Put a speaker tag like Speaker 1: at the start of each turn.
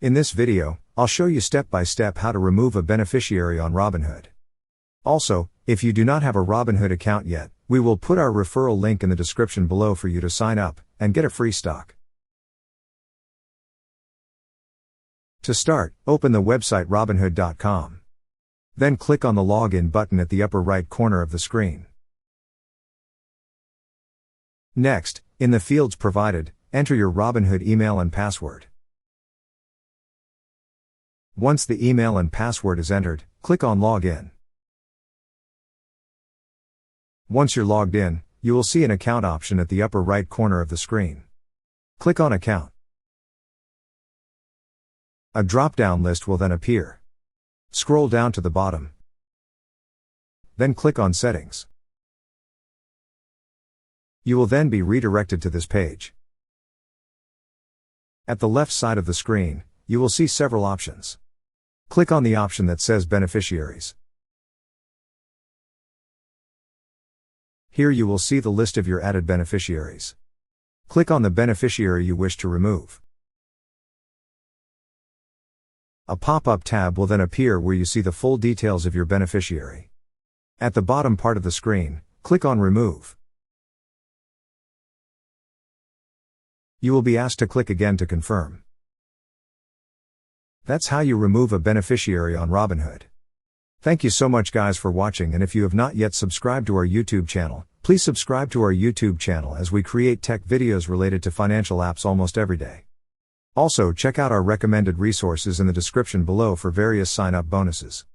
Speaker 1: In this video, I'll show you step by step how to remove a beneficiary on Robinhood. Also, if you do not have a Robinhood account yet, we will put our referral link in the description below for you to sign up and get a free stock. To start, open the website robinhood.com. Then click on the login button at the upper right corner of the screen. Next, in the fields provided, enter your Robinhood email and password. Once the email and password is entered, click on Login. Once you're logged in, you will see an account option at the upper right corner of the screen. Click on Account. A drop-down list will then appear. Scroll down to the bottom. Then click on Settings. You will then be redirected to this page. At the left side of the screen, you will see several options. Click on the option that says Beneficiaries. Here you will see the list of your added beneficiaries. Click on the beneficiary you wish to remove. A pop-up tab will then appear where you see the full details of your beneficiary. At the bottom part of the screen, click on Remove. You will be asked to click again to confirm. That's how you remove a beneficiary on Robinhood. Thank you so much guys for watching, and if you have not yet subscribed to our YouTube channel, please subscribe to our YouTube channel as we create tech videos related to financial apps almost every day. Also check out our recommended resources in the description below for various sign-up bonuses.